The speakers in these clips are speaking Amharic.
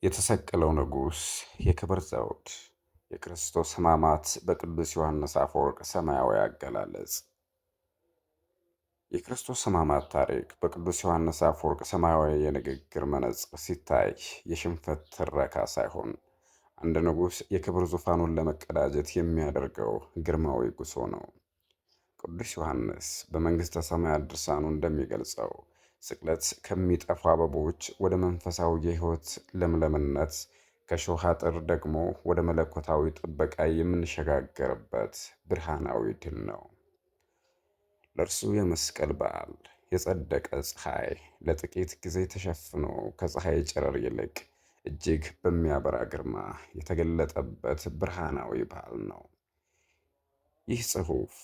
የተሰቀለው ንጉሥ የክብር ዘውድ የክርስቶስ ሕማማት በቅዱስ ዮሐንስ አፈወርቅ ሰማያዊ አገላለጽ። የክርስቶስ ሕማማት ታሪክ በቅዱስ ዮሐንስ አፈወርቅ ሰማያዊ የንግግር መነጽር ሲታይ የሽንፈት ትረካ ሳይሆን አንድ ንጉሥ የክብር ዙፋኑን ለመቀዳጀት የሚያደርገው ግርማዊ ጉዞ ነው። ቅዱስ ዮሐንስ በመንግሥተ ሰማያት ድርሳኑ እንደሚገልጸው ስቅለት ከሚጠፉ አበቦች ወደ መንፈሳዊ የሕይወት ለምለምነት፣ ከእሾህ አጥር ደግሞ ወደ መለኮታዊ ጥበቃ የምንሸጋገርበት ብርሃናዊ ድል ነው። ለእርሱ የመስቀል በዓል የጸደቀ ፀሐይ ለጥቂት ጊዜ ተሸፍኖ ከፀሐይ ጨረር ይልቅ እጅግ በሚያበራ ግርማ የተገለጠበት ብርሃናዊ በዓል ነው። ይህ ጽሑፍ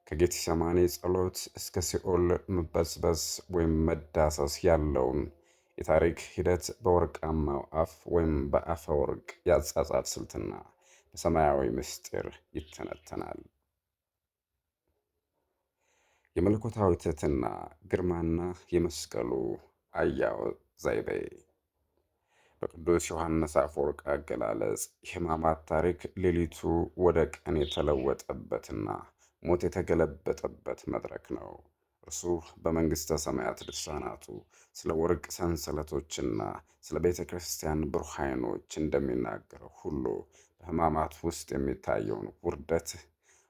ከጌቴሰማኒ ጸሎት እስከ ሲኦል መበስበስ ወይም መዳሰስ ያለውን የታሪክ ሂደት በወርቃማው አፍ ወይም በአፈ ወርቅ የአጻጻፍ ስልትና በሰማያዊ ምስጢር ይተነተናል። የመለኮታዊ ትሕትና ግርማና የመስቀሉ አያያዝ ዘይቤ። በቅዱስ ዮሐንስ አፈወርቅ አገላለጽ የሕማማት ታሪክ ሌሊቱ ወደ ቀን የተለወጠበትና ሞት የተገለበጠበት መድረክ ነው። እርሱ በመንግሥተ ሰማያት ድርሳናቱ ስለ ወርቅ ሰንሰለቶችና ስለ ቤተ ክርስቲያን ብሩህ ዓይኖች እንደሚናገረው ሁሉ በሕማማት ውስጥ የሚታየውን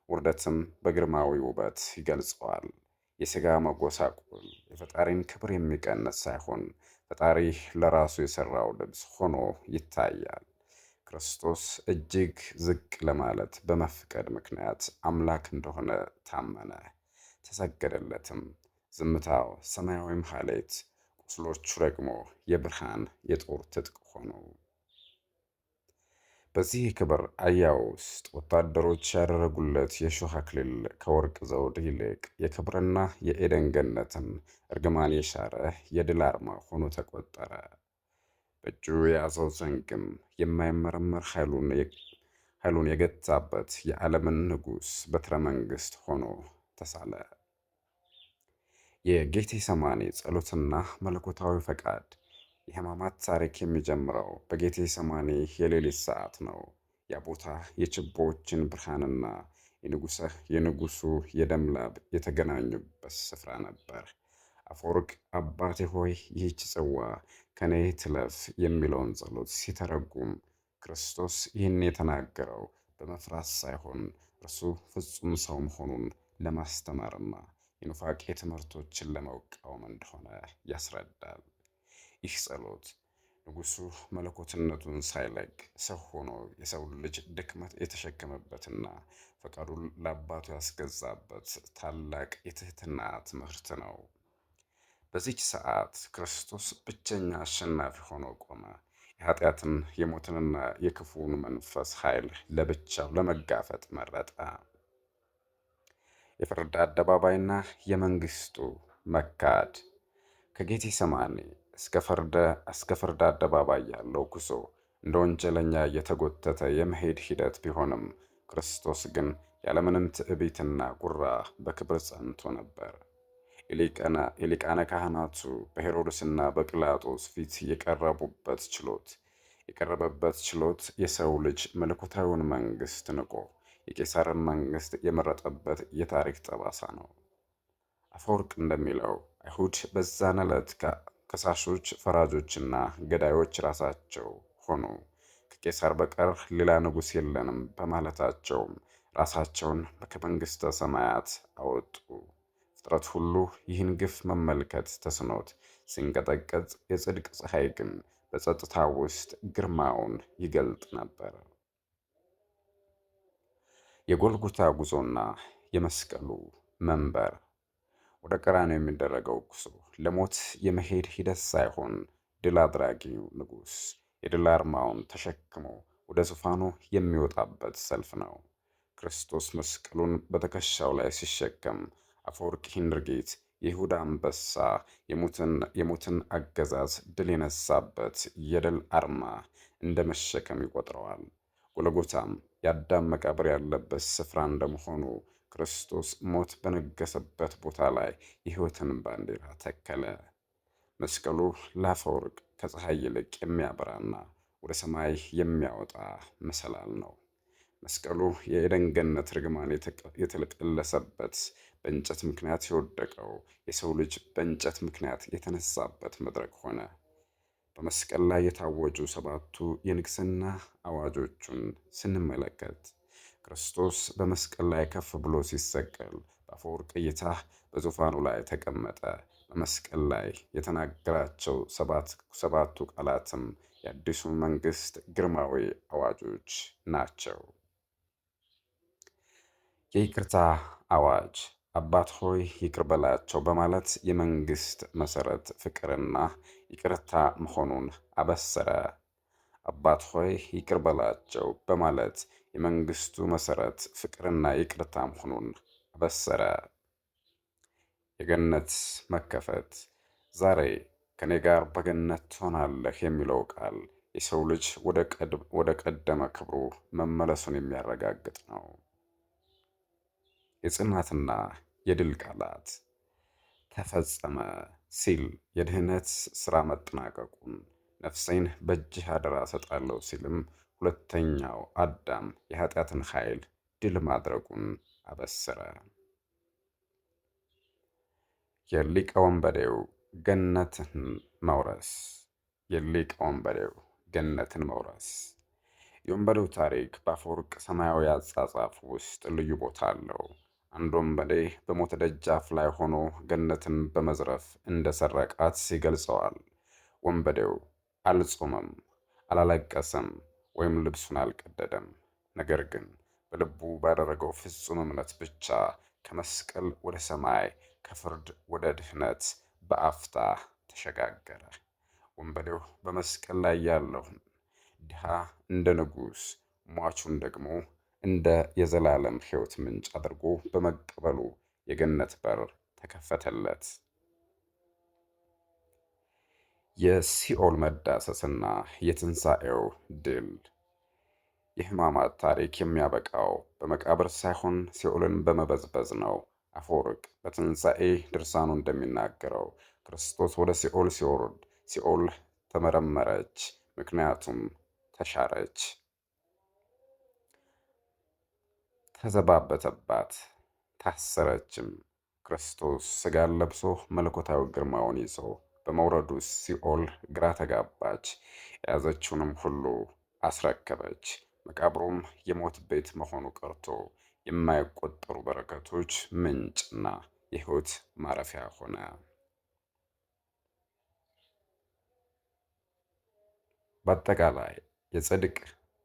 ውርደትም በግርማዊ ውበት ይገልጸዋል። የሥጋ መጎሳቆል የፈጣሪን ክብር የሚቀንስ ሳይሆን ፈጣሪ ለራሱ የሠራው ልብስ ሆኖ ይታያል። ክርስቶስ እጅግ ዝቅ ለማለት በመፍቀድ ምክንያት አምላክ እንደሆነ ታመነ፣ ተሰገደለትም። ዝምታው ሰማያዊ ማኅሌት፣ ቁስሎቹ ደግሞ የብርሃን የጦር ትጥቅ ሆኑ። በዚህ የክብር አያያዝ ውስጥ ወታደሮች ያደረጉለት የእሾህ አክሊል ከወርቅ ዘውድ ይልቅ የክብርና የኤደን ገነትን እርግማን የሻረ የድል አርማ ሆኖ ተቆጠረ። በእጁ የያዘው ዘንግም የማይመረመር ኃይሉን የገታበት የዓለምን ንጉሥ በትረ መንግሥት ሆኖ ተሳለ። የጌቴሰማኒ ጸሎትና መለኮታዊ ፈቃድ። የሕማማት ታሪክ የሚጀምረው በጌቴሰማኒ የሌሊት ሰዓት ነው። ያ ቦታ የችቦዎችን ብርሃንና የንጉሡ የደም ላብ የተገናኙበት ስፍራ ነበር። አፈወርቅ አባቴ ሆይ ይህች ጽዋ ከኔ ትለፍ የሚለውን ጸሎት ሲተረጉም ክርስቶስ ይህን የተናገረው በመፍራት ሳይሆን እርሱ ፍጹም ሰው መሆኑን ለማስተማርና የኑፋቄ ትምህርቶችን ለመቃወም እንደሆነ ያስረዳል። ይህ ጸሎት ንጉሡ መለኮትነቱን ሳይለቅ ሰው ሆኖ የሰው ልጅ ድክመት የተሸከመበትና ፈቃዱን ለአባቱ ያስገዛበት ታላቅ የትህትና ትምህርት ነው። በዚች ሰዓት ክርስቶስ ብቸኛ አሸናፊ ሆኖ ቆመ። የኃጢአትን የሞትንና የክፉውን መንፈስ ኃይል ለብቻው ለመጋፈጥ መረጠ። የፍርድ አደባባይና የመንግሥቱ መካድ። ከጌቴሰማኒ እስከ ፍርድ አደባባይ ያለው ጉዞ እንደ ወንጀለኛ እየተጎተተ የመሄድ ሂደት ቢሆንም ክርስቶስ ግን ያለምንም ትዕቢትና ጉራ በክብር ጸንቶ ነበር። የሊቃነ ካህናቱ በሄሮድስና በጲላጦስ ፊት የቀረበበት ችሎት የሰው ልጅ መለኮታዊውን መንግሥት ንቆ የቄሳርን መንግሥት የመረጠበት የታሪክ ጠባሳ ነው። አፈወርቅ እንደሚለው አይሁድ በዛን ዕለት ከሳሾች፣ ፈራጆችና ገዳዮች ራሳቸው ሆኑ። ከቄሳር በቀር ሌላ ንጉሥ የለንም በማለታቸውም ራሳቸውን ከመንግሥተ ሰማያት አወጡ። ፍጥረት ሁሉ ይህን ግፍ መመልከት ተስኖት ሲንቀጠቀጥ፣ የጽድቅ ፀሐይ ግን በጸጥታ ውስጥ ግርማውን ይገልጥ ነበር። የጎልጎታ ጉዞና የመስቀሉ መንበር። ወደ ቀራንዮ የሚደረገው ጉዞ ለሞት የመሄድ ሂደት ሳይሆን ድል አድራጊው ንጉሥ የድል አርማውን ተሸክሞ ወደ ዙፋኑ የሚወጣበት ሰልፍ ነው። ክርስቶስ መስቀሉን በትከሻው ላይ ሲሸከም አፈወርቅ ይህን ድርጊት የይሁዳ አንበሳ የሞትን አገዛዝ ድል የነሳበት የድል አርማ እንደ መሸከም ይቆጥረዋል። ጎልጎታም የአዳም መቃብር ያለበት ስፍራ እንደመሆኑ ክርስቶስ ሞት በነገሰበት ቦታ ላይ የሕይወትን ባንዲራ ተከለ። መስቀሉ ለአፈወርቅ ከፀሐይ ይልቅ የሚያበራና ወደ ሰማይ የሚያወጣ መሰላል ነው። መስቀሉ የኤደን ገነት ርግማን የተለቀለሰበት፣ በእንጨት ምክንያት የወደቀው የሰው ልጅ በእንጨት ምክንያት የተነሳበት መድረክ ሆነ። በመስቀል ላይ የታወጁ ሰባቱ የንግሥና አዋጆቹን ስንመለከት ክርስቶስ በመስቀል ላይ ከፍ ብሎ ሲሰቀል በአፈወርቅ እይታ በዙፋኑ ላይ ተቀመጠ። በመስቀል ላይ የተናገራቸው ሰባቱ ቃላትም የአዲሱ መንግሥት ግርማዊ አዋጆች ናቸው። የይቅርታ አዋጅ። አባት ሆይ ይቅር በላቸው በማለት የመንግሥት መሠረት ፍቅርና ይቅርታ መሆኑን አበሰረ። አባት ሆይ ይቅር በላቸው በማለት የመንግሥቱ መሠረት ፍቅርና ይቅርታ መሆኑን አበሰረ። የገነት መከፈት። ዛሬ ከኔ ጋር በገነት ትሆናለህ የሚለው ቃል የሰው ልጅ ወደ ቀደመ ክብሩ መመለሱን የሚያረጋግጥ ነው። የጽናትና የድል ቃላት። ተፈጸመ ሲል የድህነት ሥራ መጠናቀቁን፣ ነፍሴን በእጅህ አደራ እሰጣለሁ ሲልም ሁለተኛው አዳም የኃጢአትን ኃይል ድል ማድረጉን አበሰረ። የሊቀ ወንበዴው ገነትን መውረስ። የሊቀ ወንበዴው ገነትን መውረስ። የወንበዴው ታሪክ በአፈወርቅ ሰማያዊ አጻጻፍ ውስጥ ልዩ ቦታ አለው። አንድ ወንበዴ በሞት ደጃፍ ላይ ሆኖ ገነትን በመዝረፍ እንደ ሰረቃት ይገልጸዋል። ወንበዴው አልጾመም፣ አላለቀሰም ወይም ልብሱን አልቀደደም። ነገር ግን በልቡ ባደረገው ፍጹም እምነት ብቻ ከመስቀል ወደ ሰማይ፣ ከፍርድ ወደ ድህነት በአፍታ ተሸጋገረ። ወንበዴው በመስቀል ላይ ያለውን ድሃ እንደ ንጉሥ፣ ሟቹን ደግሞ እንደ የዘላለም ሕይወት ምንጭ አድርጎ በመቀበሉ የገነት በር ተከፈተለት። የሲኦል መዳሰስና የትንሣኤው ድል። የሕማማት ታሪክ የሚያበቃው በመቃብር ሳይሆን ሲኦልን በመበዝበዝ ነው። አፈወርቅ በትንሣኤ ድርሳኑ እንደሚናገረው ክርስቶስ ወደ ሲኦል ሲወርድ ሲኦል ተመረመረች፣ ምክንያቱም ተሻረች። ተዘባበተባት፣ ታሰረችም። ክርስቶስ ሥጋን ለብሶ መለኮታዊ ግርማውን ይዞ በመውረዱ ሲኦል ግራ ተጋባች፣ የያዘችውንም ሁሉ አስረከበች። መቃብሩም የሞት ቤት መሆኑ ቀርቶ የማይቆጠሩ በረከቶች ምንጭና የሕይወት ማረፊያ ሆነ። በአጠቃላይ የጽድቅ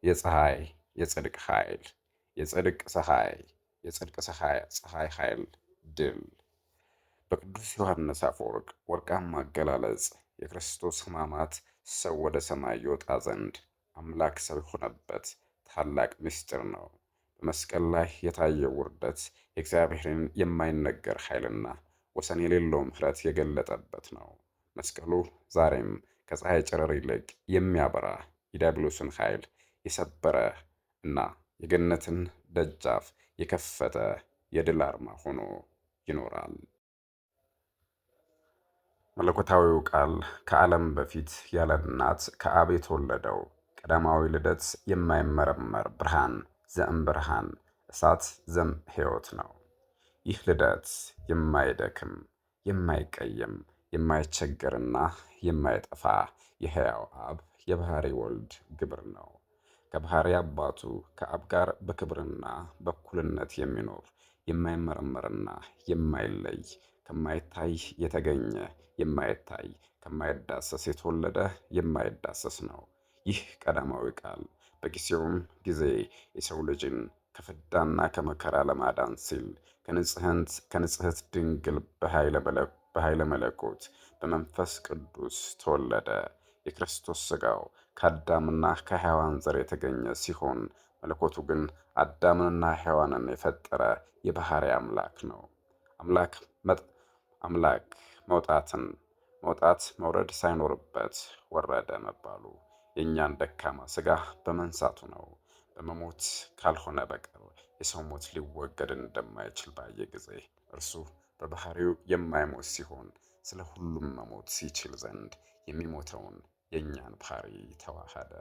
የፀሐይ የጽድቅ ኃይል የጽድቅ ፀሐይ ኃይል ድል። በቅዱስ ዮሐንስ አፈወርቅ ወርቃማ አገላለጽ የክርስቶስ ሕማማት ሰው ወደ ሰማይ ይወጣ ዘንድ አምላክ ሰው የሆነበት ታላቅ ምስጢር ነው። በመስቀል ላይ የታየው ውርደት የእግዚአብሔርን የማይነገር ኃይልና ወሰን የሌለው ምሕረት የገለጠበት ነው። መስቀሉ ዛሬም ከፀሐይ ጨረር ይልቅ የሚያበራ የዲያብሎስን ኃይል የሰበረ እና የገነትን ደጃፍ የከፈተ የድል አርማ ሆኖ ይኖራል። መለኮታዊው ቃል ከዓለም በፊት ያለ እናት ከአብ የተወለደው ቀዳማዊ ልደት የማይመረመር ብርሃን ዘእምብርሃን እሳት ዘም ሕይወት ነው። ይህ ልደት የማይደክም የማይቀየም የማይቸገርና የማይጠፋ የሕያው አብ የባሕሪ ወልድ ግብር ነው። ከባሕሪ አባቱ ከአብ ጋር በክብርና በእኩልነት የሚኖር የማይመረመርና የማይለይ ከማይታይ የተገኘ የማይታይ ከማይዳሰስ የተወለደ የማይዳሰስ ነው። ይህ ቀዳማዊ ቃል በጊዜውም ጊዜ የሰው ልጅን ከፍዳና ከመከራ ለማዳን ሲል ከንጽሕት ድንግል በኃይለ መለኮት በመንፈስ ቅዱስ ተወለደ። የክርስቶስ ሥጋው ከአዳምና ከሔዋን ዘር የተገኘ ሲሆን መለኮቱ ግን አዳምንና ሔዋንን የፈጠረ የባሕሪ አምላክ ነው። አምላክ መውጣት መውረድ ሳይኖርበት ወረደ መባሉ የእኛን ደካማ ሥጋ በመንሳቱ ነው። በመሞት ካልሆነ በቀር የሰው ሞት ሊወገድ እንደማይችል ባየ ጊዜ እርሱ በባሕሪው የማይሞት ሲሆን ስለ ሁሉም መሞት ሲችል ዘንድ የሚሞተውን የእኛን ባሕሪ ተዋሃደ።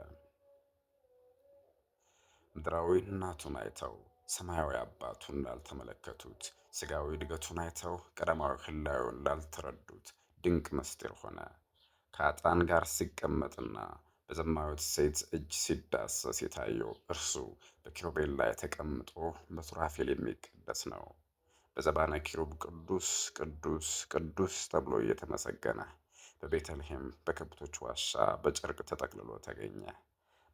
ምድራዊ እናቱን አይተው ሰማያዊ አባቱን እንዳልተመለከቱት፣ ሥጋዊ እድገቱን አይተው ቀዳማዊ ሕላዌውን እንዳልተረዱት ድንቅ ምስጢር ሆነ። ከኃጥአን ጋር ሲቀመጥና በዘማዊት ሴት እጅ ሲዳሰስ የታየው እርሱ በኪሩቤል ላይ ተቀምጦ በሱራፌል የሚቀደስ ነው። በዘባነ ኪሩብ ቅዱስ ቅዱስ ቅዱስ ተብሎ እየተመሰገነ በቤተልሔም በከብቶች ዋሻ በጨርቅ ተጠቅልሎ ተገኘ።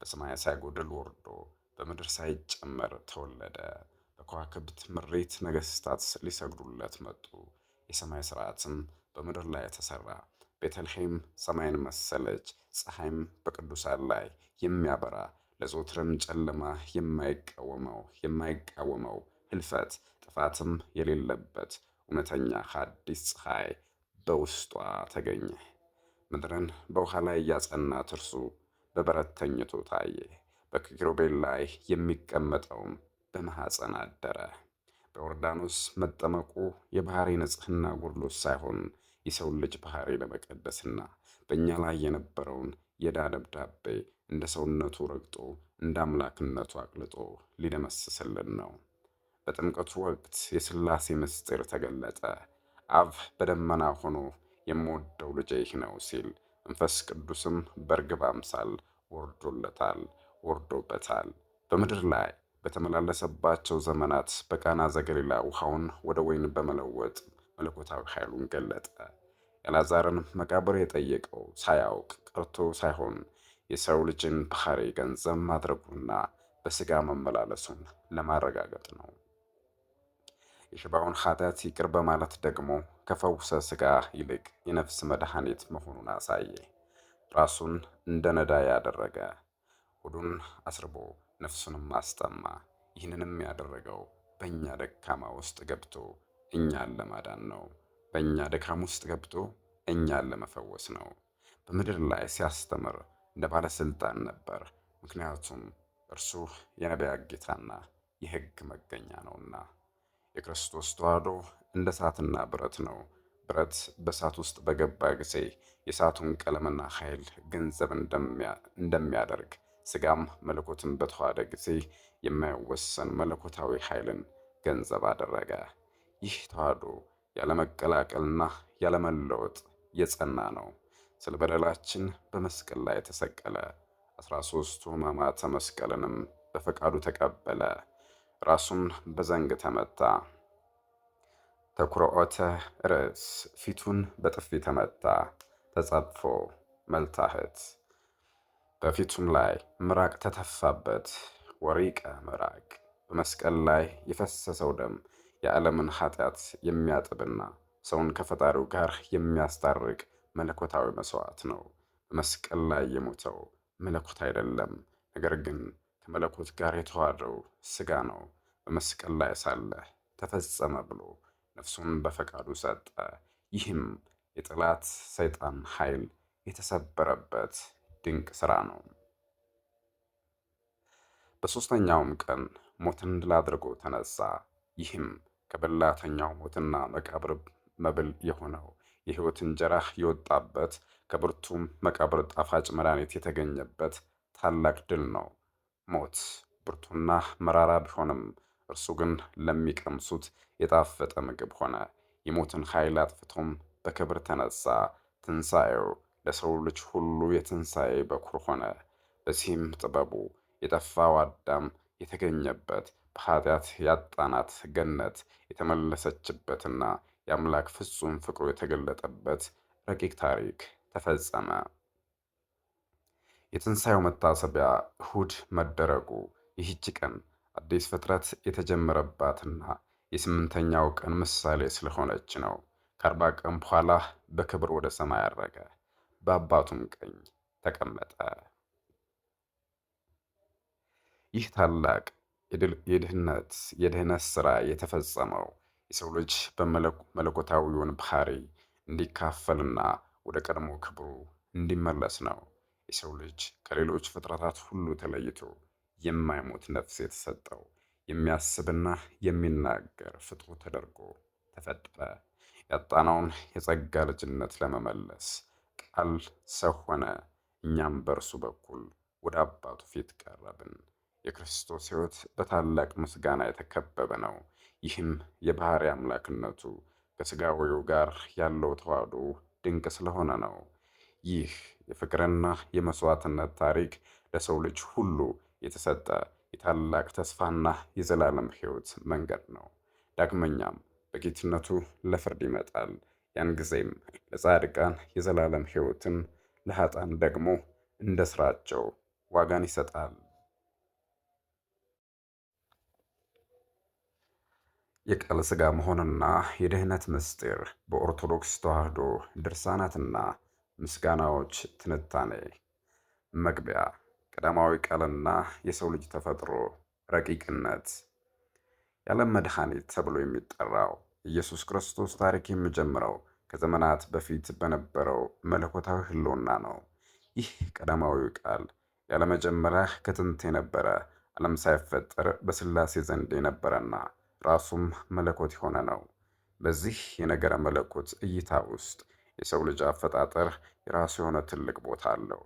በሰማይ ሳይጎድል ወርዶ በምድር ሳይጨመር ተወለደ። በከዋክብት ምሬት ነገሥታት ሊሰግዱለት መጡ። የሰማይ ሥርዓትም በምድር ላይ ተሠራ። ቤተልሔም ሰማይን መሰለች። ፀሐይም በቅዱሳን ላይ የሚያበራ ለዘወትርም ጨለማ የማይቃወመው ህልፈት ጥፋትም የሌለበት እውነተኛ ሐዲስ ፀሐይ በውስጧ ተገኘ። ምድርን በውሃ ላይ ያጸናት እርሱ በበረት ተኝቶ ታየ። በኪሩቤል ላይ የሚቀመጠውም በማኅፀን አደረ። በዮርዳኖስ መጠመቁ የባሕሪ ንጽሕና ጎድሎት ሳይሆን የሰውን ልጅ ባሕሪ ለመቀደስና በእኛ ላይ የነበረውን የዕዳ ደብዳቤ እንደ ሰውነቱ ረግጦ እንደ አምላክነቱ አቅልጦ ሊደመስስልን ነው። በጥምቀቱ ወቅት የሥላሴ ምስጢር ተገለጠ። አብ በደመና ሆኖ የምወደው ልጄ ይህ ነው ሲል፣ መንፈስ ቅዱስም በርግብ አምሳል ወርዶበታል። በምድር ላይ በተመላለሰባቸው ዘመናት በቃና ዘገሊላ ውሃውን ወደ ወይን በመለወጥ መለኮታዊ ኃይሉን ገለጠ። የአልዓዛርን መቃብር የጠየቀው ሳያውቅ ቀርቶ ሳይሆን የሰው ልጅን ባሕሪ ገንዘብ ማድረጉና በሥጋ መመላለሱን ለማረጋገጥ ነው። የሽባውን ኃጢአት ይቅር በማለት ደግሞ ከፈውሰ ሥጋ ይልቅ የነፍስ መድኃኒት መሆኑን አሳየ። ራሱን እንደ ነዳይ ያደረገ፣ ሆዱን አስርቦ ነፍሱንም አስጠማ። ይህንንም ያደረገው በእኛ ደካማ ውስጥ ገብቶ እኛን ለማዳን ነው። በእኛ ድካም ውስጥ ገብቶ እኛን ለመፈወስ ነው። በምድር ላይ ሲያስተምር እንደ ባለሥልጣን ነበር፣ ምክንያቱም እርሱ የነቢያት ጌታና የሕግ መገኛ ነውና። የክርስቶስ ተዋሕዶ እንደ እሳትና ብረት ነው። ብረት በእሳት ውስጥ በገባ ጊዜ የእሳቱን ቀለምና ኃይል ገንዘብ እንደሚያደርግ፣ ሥጋም መለኮትን በተዋሃደ ጊዜ የማይወሰን መለኮታዊ ኃይልን ገንዘብ አደረገ። ይህ ተዋሕዶ ያለመቀላቀልና ያለመለወጥ የጸና ነው። ስለ በደላችን በመስቀል ላይ ተሰቀለ። 13ቱ ሕማማተ መስቀልንም በፈቃዱ ተቀበለ። ራሱን በዘንግ ተመታ። ተኩርዖተ ርእስ፣ ፊቱን በጥፊ ተመታ። ተጸፍፎ መልታህት፣ በፊቱም ላይ ምራቅ ተተፋበት። ወሪቀ ምራቅ፣ በመስቀል ላይ የፈሰሰው ደም የዓለምን ኃጢአት የሚያጥብና ሰውን ከፈጣሪው ጋር የሚያስታርቅ መለኮታዊ መሥዋዕት ነው። በመስቀል ላይ የሞተው መለኮት አይደለም፣ ነገር ግን ከመለኮት ጋር የተዋሃደው ሥጋ ነው። በመስቀል ላይ ሳለ ተፈጸመ ብሎ ነፍሱን በፈቃዱ ሰጠ። ይህም የጠላት ሰይጣን ኃይል የተሰበረበት ድንቅ ሥራ ነው። በሦስተኛውም ቀን ሞትን ድል አድርጎ ተነሣ። ይህም ከበላተኛው ሞትና መቃብር መብል የሆነው የሕይወት እንጀራ የወጣበት ከብርቱም መቃብር ጣፋጭ መድኃኒት የተገኘበት ታላቅ ድል ነው። ሞት ብርቱና መራራ ቢሆንም እርሱ ግን ለሚቀምሱት የጣፈጠ ምግብ ሆነ። የሞትን ኃይል አጥፍቶም በክብር ተነሣ። ትንሣኤው ለሰው ልጅ ሁሉ የትንሣኤ በኩር ሆነ። በዚህም ጥበቡ የጠፋው አዳም የተገኘበት፣ በኃጢአት ያጣናት ገነት የተመለሰችበትና የአምላክ ፍጹም ፍቅሩ የተገለጠበት ረቂቅ ታሪክ ተፈጸመ። የትንሣኤው መታሰቢያ እሁድ መደረጉ ይህች ቀን አዲስ ፍጥረት የተጀመረባትና የስምንተኛው ቀን ምሳሌ ስለሆነች ነው። ከ40 ቀን በኋላ በክብር ወደ ሰማይ አረገ፣ በአባቱም ቀኝ ተቀመጠ። ይህ ታላቅ የድኅነት ሥራ የተፈጸመው የሰው ልጅ በመለኮታዊውን ባሕሪ እንዲካፈልና ወደ ቀድሞ ክብሩ እንዲመለስ ነው። የሰው ልጅ ከሌሎች ፍጥረታት ሁሉ ተለይቶ የማይሞት ነፍስ የተሰጠው የሚያስብና የሚናገር ፍጡር ተደርጎ ተፈጠረ። ያጣነውን የጸጋ ልጅነት ለመመለስ ቃል ሰው ሆነ። እኛም በእርሱ በኩል ወደ አባቱ ፊት ቀረብን። የክርስቶስ ሕይወት በታላቅ ምስጋና የተከበበ ነው። ይህም የባሕርይ አምላክነቱ ከሥጋዊው ጋር ያለው ተዋህዶ ድንቅ ስለሆነ ነው። ይህ የፍቅርና የመሥዋዕትነት ታሪክ ለሰው ልጅ ሁሉ የተሰጠ የታላቅ ተስፋና የዘላለም ሕይወት መንገድ ነው። ዳግመኛም በጌትነቱ ለፍርድ ይመጣል። ያን ጊዜም ለጻድቃን የዘላለም ሕይወትን፣ ለኃጥአን ደግሞ እንደ ሥራቸው ዋጋን ይሰጣል። የቃል ሥጋ መሆንና የድኅነት ምስጢር በኦርቶዶክስ ተዋሕዶ ድርሳናትና ምስጋናዎች ትንታኔ። መግቢያ። ቀዳማዊ ቃልና የሰው ልጅ ተፈጥሮ ረቂቅነት። የዓለም መድኃኒት ተብሎ የሚጠራው ኢየሱስ ክርስቶስ ታሪክ የሚጀምረው ከዘመናት በፊት በነበረው መለኮታዊ ሕልውና ነው። ይህ ቀዳማዊ ቃል ያለመጀመሪያ ከጥንት የነበረ፣ ዓለም ሳይፈጠር በሥላሴ ዘንድ የነበረና ራሱም መለኮት የሆነ ነው። በዚህ የነገረ መለኮት እይታ ውስጥ የሰው ልጅ አፈጣጠር የራሱ የሆነ ትልቅ ቦታ አለው።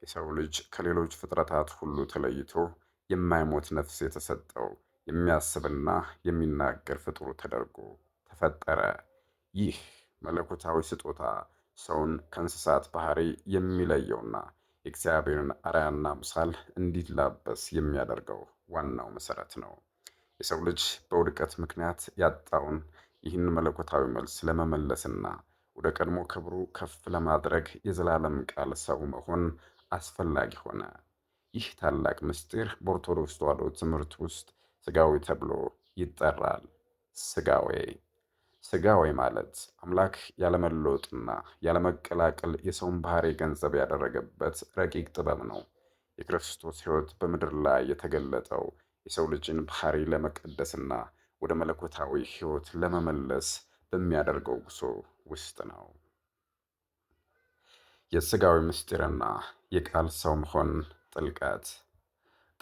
የሰው ልጅ ከሌሎች ፍጥረታት ሁሉ ተለይቶ የማይሞት ነፍስ የተሰጠው የሚያስብና የሚናገር ፍጡር ተደርጎ ተፈጠረ። ይህ መለኮታዊ ስጦታ ሰውን ከእንስሳት ባህሪ የሚለየውና የእግዚአብሔርን አርአያና ምሳል እንዲላበስ የሚያደርገው ዋናው መሠረት ነው። የሰው ልጅ በውድቀት ምክንያት ያጣውን ይህን መለኮታዊ መልስ ለመመለስና ወደ ቀድሞ ክብሩ ከፍ ለማድረግ የዘላለም ቃል ሰው መሆን አስፈላጊ ሆነ። ይህ ታላቅ ምስጢር በኦርቶዶክስ ተዋሕዶ ትምህርት ውስጥ ሥጋዌ ተብሎ ይጠራል። ሥጋዌ ሥጋዌ ማለት አምላክ ያለመለወጥና ያለመቀላቀል የሰውን ባህሪ ገንዘብ ያደረገበት ረቂቅ ጥበብ ነው። የክርስቶስ ሕይወት በምድር ላይ የተገለጠው የሰው ልጅን ባህሪ ለመቀደስና ወደ መለኮታዊ ሕይወት ለመመለስ በሚያደርገው ጉዞ ውስጥ ነው። የሥጋዌ ምስጢርና የቃል ሰው መሆን ጥልቀት።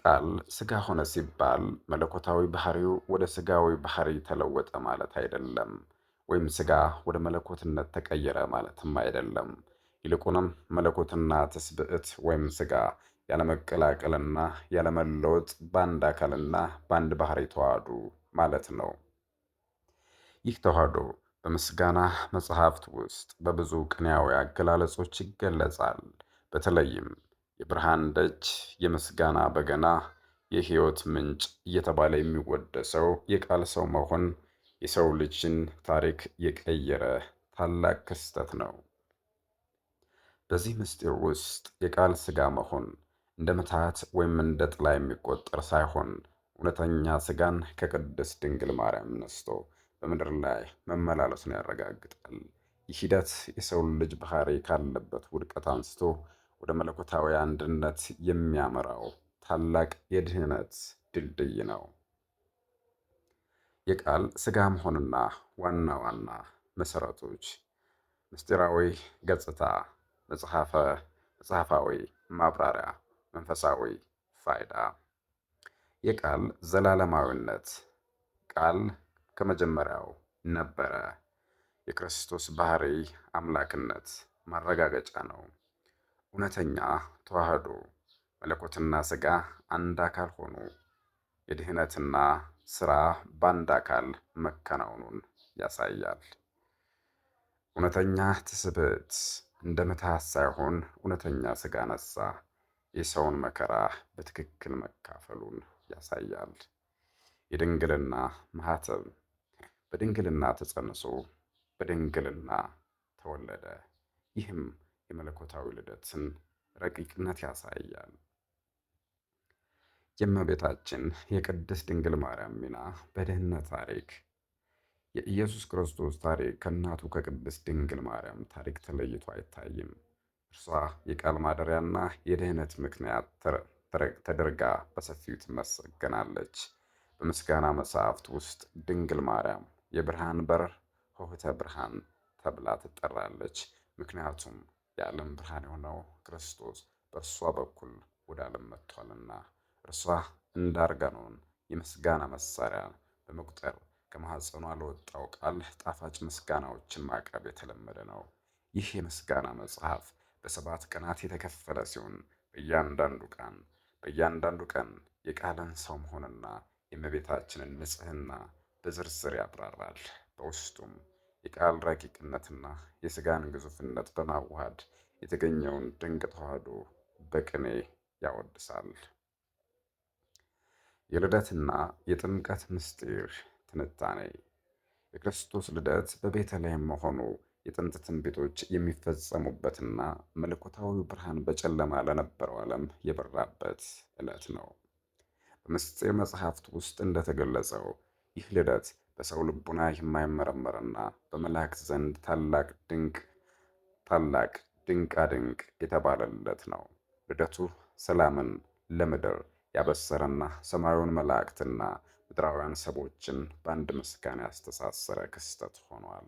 ቃል ሥጋ ሆነ ሲባል መለኮታዊ ባህሪው ወደ ሥጋዊ ባህሪ ተለወጠ ማለት አይደለም። ወይም ሥጋ ወደ መለኮትነት ተቀየረ ማለትም አይደለም። ይልቁንም መለኮትና ትስብእት ወይም ሥጋ ያለመቀላቀልና ያለመለወጥ በአንድ አካልና በአንድ ባህሪ ተዋህዱ ማለት ነው። ይህ ተዋህዶ በምስጋና መጽሐፍት ውስጥ በብዙ ቅኔያዊ አገላለጾች ይገለጻል። በተለይም የብርሃን ደጅ፣ የምስጋና በገና፣ የሕይወት ምንጭ እየተባለ የሚወደሰው የቃል ሰው መሆን የሰው ልጅን ታሪክ የቀየረ ታላቅ ክስተት ነው። በዚህ ምስጢር ውስጥ የቃል ሥጋ መሆን እንደ ምትሃት ወይም እንደ ጥላ የሚቆጠር ሳይሆን እውነተኛ ሥጋን ከቅድስት ድንግል ማርያም ነስቶ በምድር ላይ መመላለሱን ያረጋግጣል። ይህ ሂደት የሰው ልጅ ባህሪ ካለበት ውድቀት አንስቶ ወደ መለኮታዊ አንድነት የሚያመራው ታላቅ የድኅነት ድልድይ ነው። የቃል ሥጋ መሆንና ዋና ዋና መሠረቶች። ምስጢራዊ ገጽታ፣ መጽሐፋዊ ማብራሪያ፣ መንፈሳዊ ፋይዳ። የቃል ዘላለማዊነት። ቃል ከመጀመሪያው ነበረ። የክርስቶስ ባህሪ አምላክነት ማረጋገጫ ነው። እውነተኛ ተዋህዶ መለኮትና ሥጋ አንድ አካል ሆኑ። የድኅነትና ሥራ በአንድ አካል መከናወኑን ያሳያል። እውነተኛ ትስብእት እንደ ምትሃት ሳይሆን እውነተኛ ሥጋ ነሳ። የሰውን መከራ በትክክል መካፈሉን ያሳያል። የድንግልና ማኅተም በድንግልና ተጸንሶ በድንግልና ተወለደ። ይህም የመለኮታዊ ልደትን ረቂቅነት ያሳያል። የእመቤታችን የቅድስት ድንግል ማርያም ሚና በድኅነት ታሪክ። የኢየሱስ ክርስቶስ ታሪክ ከእናቱ ከቅድስት ድንግል ማርያም ታሪክ ተለይቶ አይታይም። እርሷ የቃል ማደሪያና የድኅነት ምክንያት ተደርጋ በሰፊው ትመሰገናለች። በምስጋና መጽሐፍት ውስጥ ድንግል ማርያም የብርሃን በር ሆህተ ብርሃን ተብላ ትጠራለች። ምክንያቱም የዓለም ብርሃን የሆነው ክርስቶስ በእርሷ በኩል ወደ ዓለም መጥቷልና። እርሷ እንደ አርጋኖን የምስጋና መሣሪያ በመቁጠር ከማኅፀኗ ለወጣው ቃል ጣፋጭ ምስጋናዎችን ማቅረብ የተለመደ ነው። ይህ የምስጋና መጽሐፍ በ7 ቀናት የተከፈለ ሲሆን በእያንዳንዱ ቀን በእያንዳንዱ ቀን የቃልን ሰው መሆንና የእመቤታችንን ንጽሕና በዝርዝር ያብራራል። በውስጡም የቃል ረቂቅነትና የሥጋን ግዙፍነት በማዋሃድ የተገኘውን ድንቅ ተዋህዶ በቅኔ ያወድሳል። የልደትና የጥምቀት ምስጢር ትንታኔ። የክርስቶስ ልደት በቤተልሔም መሆኑ የጥንት ትንቢቶች የሚፈጸሙበትና መለኮታዊ ብርሃን በጨለማ ለነበረው ዓለም የበራበት ዕለት ነው። በምስጢር መጽሐፍት ውስጥ እንደተገለጸው ይህ ልደት በሰው ልቡና የማይመረመርና በመላእክት ዘንድ ታላቅ ድንቃ ድንቅ የተባለለት ነው። ልደቱ ሰላምን ለምድር ያበሰረና ሰማያዊውን መላእክትና ምድራውያን ሰዎችን በአንድ ምስጋና ያስተሳሰረ ክስተት ሆኗል።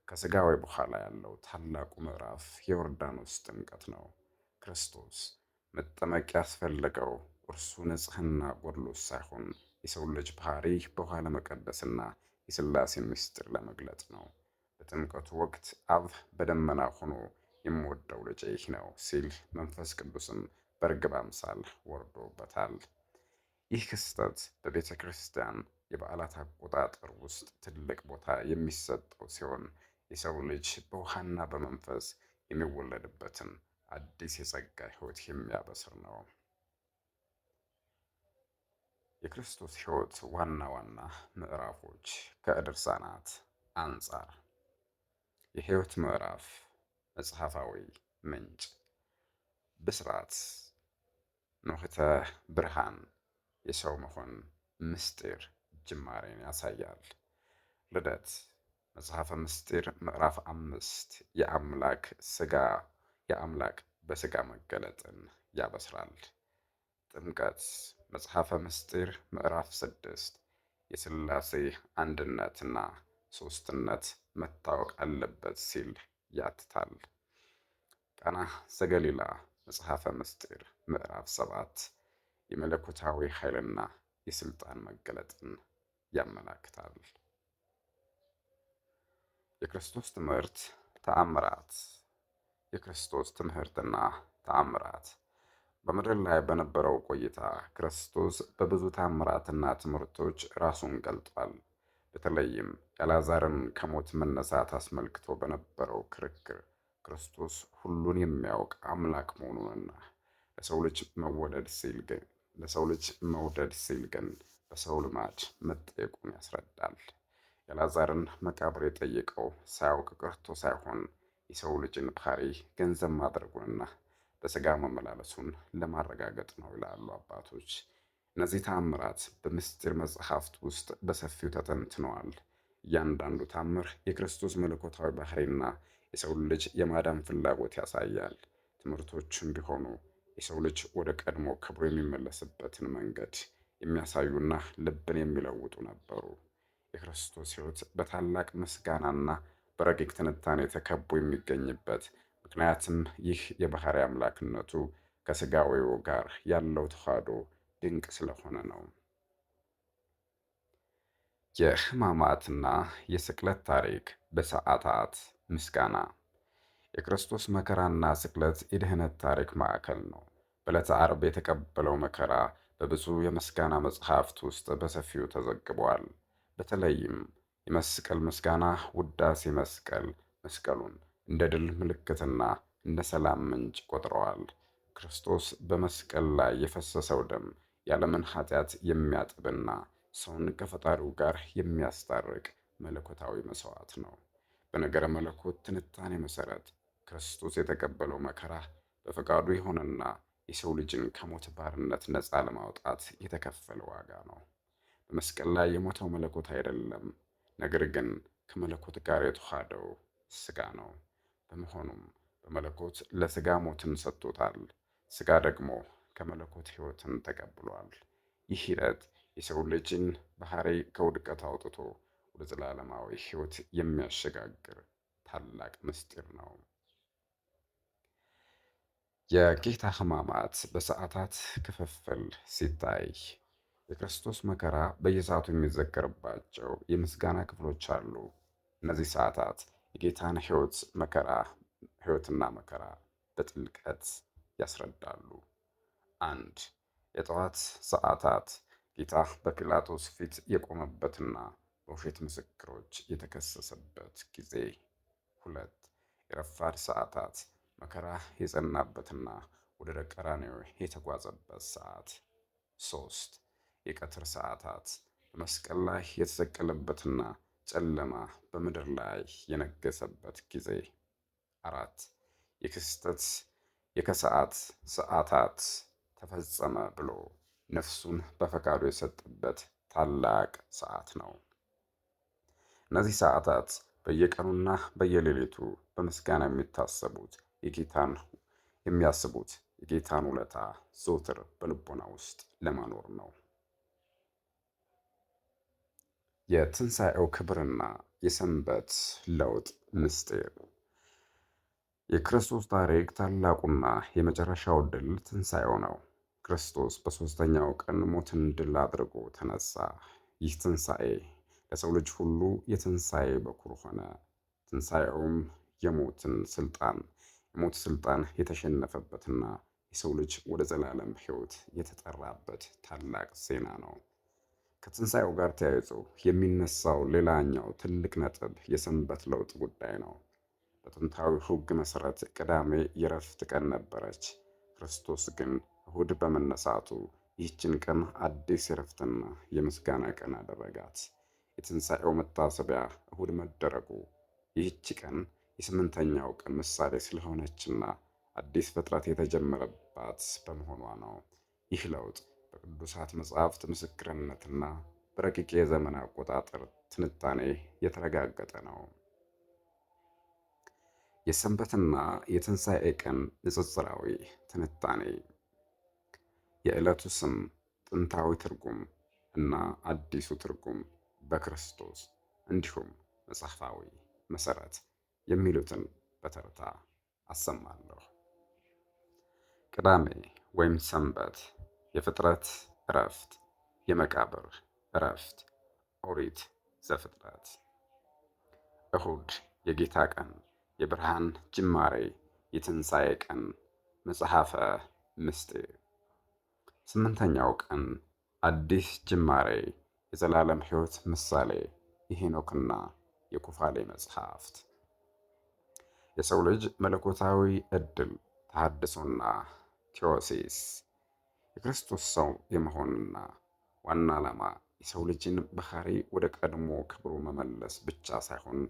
ከሥጋዌ በኋላ ያለው ታላቁ ምዕራፍ የዮርዳኖስ ጥምቀት ነው። ክርስቶስ መጠመቅ ያስፈለገው እርሱ ንጽሕና ጎድሎት ሳይሆን የሰው ልጅ ባህሪ በውኃ ለመቀደስና የሥላሴ ምስጢር ለመግለጥ ነው። በጥምቀቱ ወቅት አብ በደመና ሆኖ የምወደው ልጄ ይህ ነው ሲል መንፈስ ቅዱስም በርግብ አምሳል ወርዶበታል። ይህ ክስተት በቤተ ክርስቲያን የበዓላት አቆጣጠር ውስጥ ትልቅ ቦታ የሚሰጠው ሲሆን የሰው ልጅ በውኃና በመንፈስ የሚወለድበትን አዲስ የጸጋ ሕይወት የሚያበስር ነው። የክርስቶስ ሕይወት ዋና ዋና ምዕራፎች ከድርሳናት አንጻር የሕይወት ምዕራፍ መጽሐፋዊ ምንጭ ብስራት ኖህተ ብርሃን የሰው መሆን ምስጢር ጅማሬን ያሳያል። ልደት መጽሐፈ ምስጢር ምዕራፍ 5 የአምላክ በሥጋ መገለጥን ያበስራል። ጥምቀት መጽሐፈ ምስጢር ምዕራፍ 6 የሥላሴ አንድነትና ሦስትነት መታወቅ አለበት ሲል ያትታል። ቃና ዘገሊላ መጽሐፈ ምስጢር ምዕራፍ 7 የመለኮታዊ ኃይልና የሥልጣን መገለጥን ያመላክታል። የክርስቶስ ትምህርት ተአምራት የክርስቶስ ትምህርትና ተአምራት በምድር ላይ በነበረው ቆይታ ክርስቶስ በብዙ ተአምራትና ትምህርቶች ራሱን ገልጧል። በተለይም የአልዓዛርን ከሞት መነሳት አስመልክቶ በነበረው ክርክር ክርስቶስ ሁሉን የሚያውቅ አምላክ መሆኑንና ለሰው ልጅ መውደድ ሲል ግን በሰው ልማድ መጠየቁን ያስረዳል። የአልዓዛርን መቃብር የጠየቀው ሳያውቅ ቀርቶ ሳይሆን የሰው ልጅን ባህሪ ገንዘብ ማድረጉንና በሥጋ መመላለሱን ለማረጋገጥ ነው ይላሉ አባቶች። እነዚህ ተአምራት በምስጢር መጽሐፍት ውስጥ በሰፊው ተተንትነዋል። እያንዳንዱ ታምር የክርስቶስ መለኮታዊ ባህሪና የሰው ልጅ የማዳን ፍላጎት ያሳያል። ትምህርቶችም ቢሆኑ የሰው ልጅ ወደ ቀድሞ ክብሩ የሚመለስበትን መንገድ የሚያሳዩና ልብን የሚለውጡ ነበሩ። የክርስቶስ ሕይወት በታላቅ ምስጋናና በረቂቅ ትንታኔ ተከቦ የሚገኝበት ምክንያትም ይህ የባሕርይ አምላክነቱ ከሥጋዌው ጋር ያለው ተዋህዶ ድንቅ ስለሆነ ነው። የሕማማትና የስቅለት ታሪክ በሰዓታት ምስጋና የክርስቶስ መከራና ስቅለት የድኅነት ታሪክ ማዕከል ነው። በዕለተ ዓርብ የተቀበለው መከራ በብዙ የምስጋና መጽሐፍት ውስጥ በሰፊው ተዘግቧል። በተለይም የመስቀል ምስጋና ውዳሴ መስቀሉን እንደ ድል ምልክትና እንደ ሰላም ምንጭ ቆጥረዋል። ክርስቶስ በመስቀል ላይ የፈሰሰው ደም የዓለምን ኃጢአት የሚያጥብና ሰውን ከፈጣሪው ጋር የሚያስታርቅ መለኮታዊ መሥዋዕት ነው። በነገረ መለኮት ትንታኔ መሠረት ክርስቶስ የተቀበለው መከራ በፈቃዱ የሆነና የሰው ልጅን ከሞት ባርነት ነፃ ለማውጣት የተከፈለ ዋጋ ነው። በመስቀል ላይ የሞተው መለኮት አይደለም፣ ነገር ግን ከመለኮት ጋር የተዋሃደው ሥጋ ነው። በመሆኑም በመለኮት ለሥጋ ሞትን ሰጥቶታል፣ ሥጋ ደግሞ ከመለኮት ሕይወትን ተቀብሏል። ይህ ሂደት የሰው ልጅን ባሕርይ ከውድቀት አውጥቶ ወደ ዘላለማዊ ሕይወት የሚያሸጋግር ታላቅ ምስጢር ነው። የጌታ ሕማማት በሰዓታት ክፍፍል ሲታይ የክርስቶስ መከራ በየሰዓቱ የሚዘከርባቸው የምስጋና ክፍሎች አሉ። እነዚህ ሰዓታት የጌታን ሕይወትና መከራ በጥልቀት ያስረዳሉ። 1. የጠዋት ሰዓታት ጌታ በጲላጦስ ፊት የቆመበትና በውሸት ምስክሮች የተከሰሰበት ጊዜ። 2. የረፋድ ሰዓታት መከራ የጸናበትና ወደ ቀራንዮ የተጓዘበት ሰዓት። 3. የቀትር ሰዓታት በመስቀል ላይ የተሰቀለበትና ጨለማ በምድር ላይ የነገሰበት ጊዜ። 4. የክስተት የከሰዓት ሰዓታት ተፈጸመ ብሎ ነፍሱን በፈቃዱ የሰጠበት ታላቅ ሰዓት ነው። እነዚህ ሰዓታት በየቀኑና በየሌሊቱ በምስጋና የሚያስቡት የጌታን ውለታ ዘወትር በልቦና ውስጥ ለማኖር ነው። የትንሣኤው ክብርና የሰንበት ለውጥ ምስጢር። የክርስቶስ ታሪክ ታላቁና የመጨረሻው ድል ትንሣኤው ነው። ክርስቶስ በሦስተኛው ቀን ሞትን ድል አድርጎ ተነሳ። ይህ ትንሣኤ ለሰው ልጅ ሁሉ የትንሣኤ በኩር ሆነ። ትንሣኤውም የሞት ስልጣን የተሸነፈበትና የሰው ልጅ ወደ ዘላለም ሕይወት የተጠራበት ታላቅ ዜና ነው። ከትንሣኤው ጋር ተያይዞ የሚነሳው ሌላኛው ትልቅ ነጥብ የሰንበት ለውጥ ጉዳይ ነው። በጥንታዊ ሕግ መሠረት ቅዳሜ የዕረፍት ቀን ነበረች። ክርስቶስ ግን እሁድ በመነሳቱ ይህችን ቀን አዲስ የዕረፍትና የምስጋና ቀን አደረጋት። የትንሣኤው መታሰቢያ እሁድ መደረጉ ይህች ቀን የስምንተኛው ቀን ምሳሌ ስለሆነችና አዲስ ፍጥረት የተጀመረባት በመሆኗ ነው። ይህ ለውጥ በቅዱሳት መጻሕፍት ምስክርነትና በረቂቅ የዘመን አቆጣጠር ትንታኔ የተረጋገጠ ነው። የሰንበትና የትንሣኤ ቀን ንጽጽራዊ ትንታኔ። የዕለቱ ስም፣ ጥንታዊ ትርጉም እና አዲሱ ትርጉም በክርስቶስ እንዲሁም መጽሐፋዊ መሠረት የሚሉትን በተርታ አሰማለሁ። ቅዳሜ ወይም ሰንበት የፍጥረት ዕረፍት፣ የመቃብር ዕረፍት ኦሪት ዘፍጥረት። እሁድ የጌታ ቀን፣ የብርሃን ጅማሬ፣ የትንሣኤ ቀን መጽሐፈ ምስጢር። ስምንተኛው ቀን አዲስ ጅማሬ፣ የዘላለም ሕይወት ምሳሌ፣ የሄኖክና የኩፋሌ መጽሐፍት። የሰው ልጅ መለኮታዊ ዕድል ተሐድሶና ቴዎሲስ። የክርስቶስ ሰው የመሆንና ዋና ዓላማ የሰው ልጅን ባህሪ ወደ ቀድሞ ክብሩ መመለስ ብቻ ሳይሆን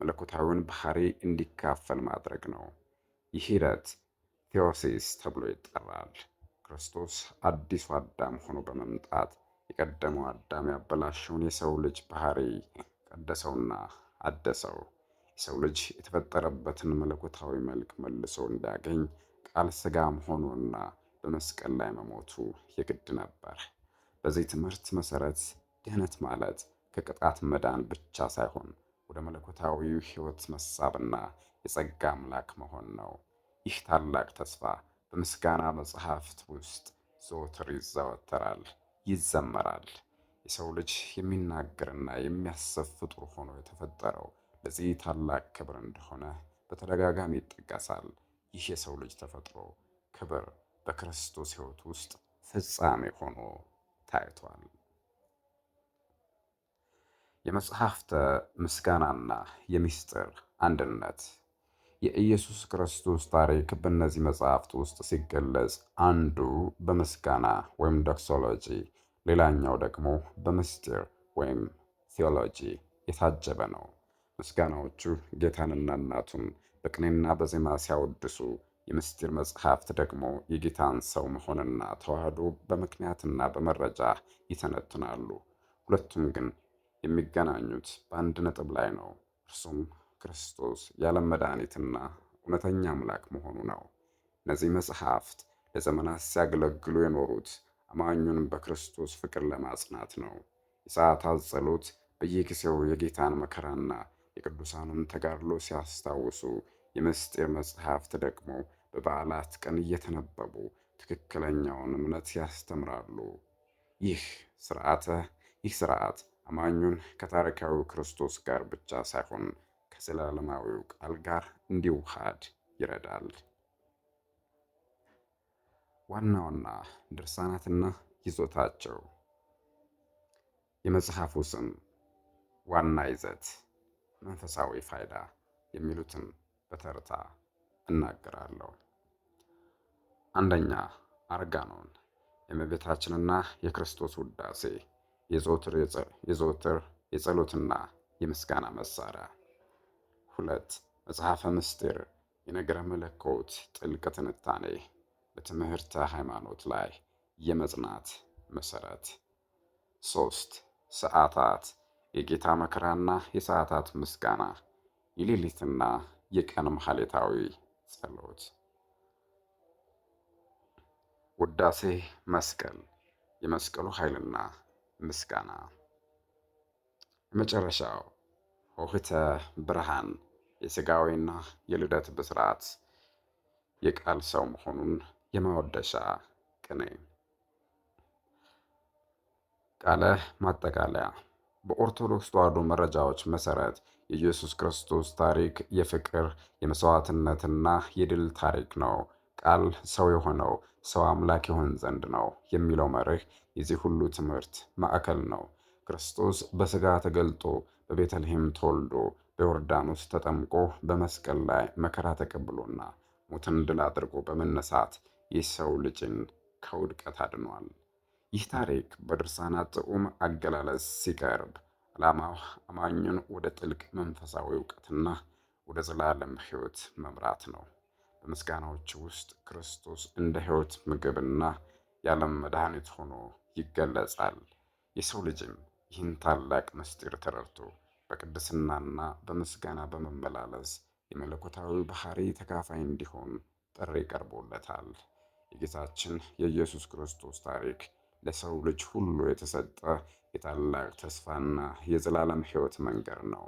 መለኮታዊውን ባህሪ እንዲካፈል ማድረግ ነው። ይህ ሂደት ቴዎሲስ ተብሎ ይጠራል። ክርስቶስ አዲሱ አዳም ሆኖ በመምጣት የቀደመው አዳም ያበላሸውን የሰው ልጅ ባህሪ ቀደሰውና አደሰው። የሰው ልጅ የተፈጠረበትን መለኮታዊ መልክ መልሶ እንዲያገኝ ቃል ሥጋ መሆኑና በመስቀል ላይ መሞቱ የግድ ነበር። በዚህ ትምህርት መሠረት ድህነት ማለት ከቅጣት መዳን ብቻ ሳይሆን ወደ መለኮታዊ ሕይወት መሳብና የጸጋ አምላክ መሆን ነው። ይህ ታላቅ ተስፋ በምስጋና መጽሐፍት ውስጥ ዘወትር ይዘወተራል፣ ይዘመራል። የሰው ልጅ የሚናገርና የሚያስብ ፍጡር ሆኖ የተፈጠረው ለዚህ ታላቅ ክብር እንደሆነ በተደጋጋሚ ይጠቀሳል። ይህ የሰው ልጅ ተፈጥሮ ክብር በክርስቶስ ሕይወት ውስጥ ፍጻሜ ሆኖ ታይቷል። የመጽሐፍተ ምስጋናና የምስጢር አንድነት። የኢየሱስ ክርስቶስ ታሪክ በእነዚህ መጽሐፍት ውስጥ ሲገለጽ አንዱ በምስጋና ወይም ዶክሶሎጂ፣ ሌላኛው ደግሞ በምስጢር ወይም ቴዎሎጂ የታጀበ ነው። ምስጋናዎቹ ጌታንና እናቱን በቅኔና በዜማ ሲያወድሱ፣ የምስጢር መጽሐፍት ደግሞ የጌታን ሰው መሆንና ተዋህዶ በምክንያትና በመረጃ ይተነትናሉ። ሁለቱም ግን የሚገናኙት በአንድ ነጥብ ላይ ነው። እርሱም ክርስቶስ የዓለም መድኃኒትና እውነተኛ አምላክ መሆኑ ነው። እነዚህ መጽሐፍት ለዘመናት ሲያገለግሉ የኖሩት አማኙን በክርስቶስ ፍቅር ለማጽናት ነው። የሰዓታት ጸሎት በየጊዜው የጌታን መከራና የቅዱሳኑን ተጋድሎ ሲያስታውሱ፣ የምስጢር መጽሐፍት ደግሞ በበዓላት ቀን እየተነበቡ ትክክለኛውን እምነት ያስተምራሉ። ይህ ሥርዓት አማኙን ከታሪካዊው ክርስቶስ ጋር ብቻ ሳይሆን ከዘላለማዊው ቃል ጋር እንዲዋሃድ ይረዳል። ዋና ዋና ድርሳናትና ይዞታቸው፣ የመጽሐፉ ስም፣ ዋና ይዘት፣ መንፈሳዊ ፋይዳ የሚሉትን በተርታ እናገራለሁ። አንደኛ፣ አርጋኖን የእመቤታችንና የክርስቶስ ውዳሴ የዘወትር የጸሎትና የምስጋና መሳሪያ። 2. መጽሐፈ ምስጢር የነገረ መለኮት ጥልቅ ትንታኔ በትምህርተ ሃይማኖት ላይ የመጽናት መሰረት። 3. ሰዓታት የጌታ መከራና የሰዓታት ምስጋና የሌሊትና የቀን ማህሌታዊ ጸሎት። ውዳሴ መስቀል የመስቀሉ ኃይልና ምስጋና። የመጨረሻው ሆህተ ብርሃን የሥጋዌና የልደት ብስራት የቃል ሰው መሆኑን የማወደሻ ቅኔ። ቃለ ማጠቃለያ። በኦርቶዶክስ ተዋሕዶ መረጃዎች መሠረት የኢየሱስ ክርስቶስ ታሪክ የፍቅር የመሥዋዕትነትና የድል ታሪክ ነው። ቃል ሰው የሆነው ሰው አምላክ ይሆን ዘንድ ነው የሚለው መርህ የዚህ ሁሉ ትምህርት ማዕከል ነው። ክርስቶስ በሥጋ ተገልጦ በቤተልሔም ተወልዶ በዮርዳኖስ ተጠምቆ በመስቀል ላይ መከራ ተቀብሎና ሞትን ድል አድርጎ በመነሳት የሰው ልጅን ከውድቀት አድኗል። ይህ ታሪክ በድርሳናት ጥዑም አገላለጽ ሲቀርብ ዓላማው አማኙን ወደ ጥልቅ መንፈሳዊ እውቀትና ወደ ዘላለም ሕይወት መምራት ነው። በምስጋናዎች ውስጥ ክርስቶስ እንደ ሕይወት ምግብና የዓለም መድኃኒት ሆኖ ይገለጻል። የሰው ልጅም ይህን ታላቅ ምስጢር ተረድቶ በቅድስናና በምስጋና በመመላለስ የመለኮታዊ ባህሪ ተካፋይ እንዲሆን ጥሪ ቀርቦለታል። የጌታችን የኢየሱስ ክርስቶስ ታሪክ ለሰው ልጅ ሁሉ የተሰጠ የታላቅ ተስፋና የዘላለም ሕይወት መንገድ ነው።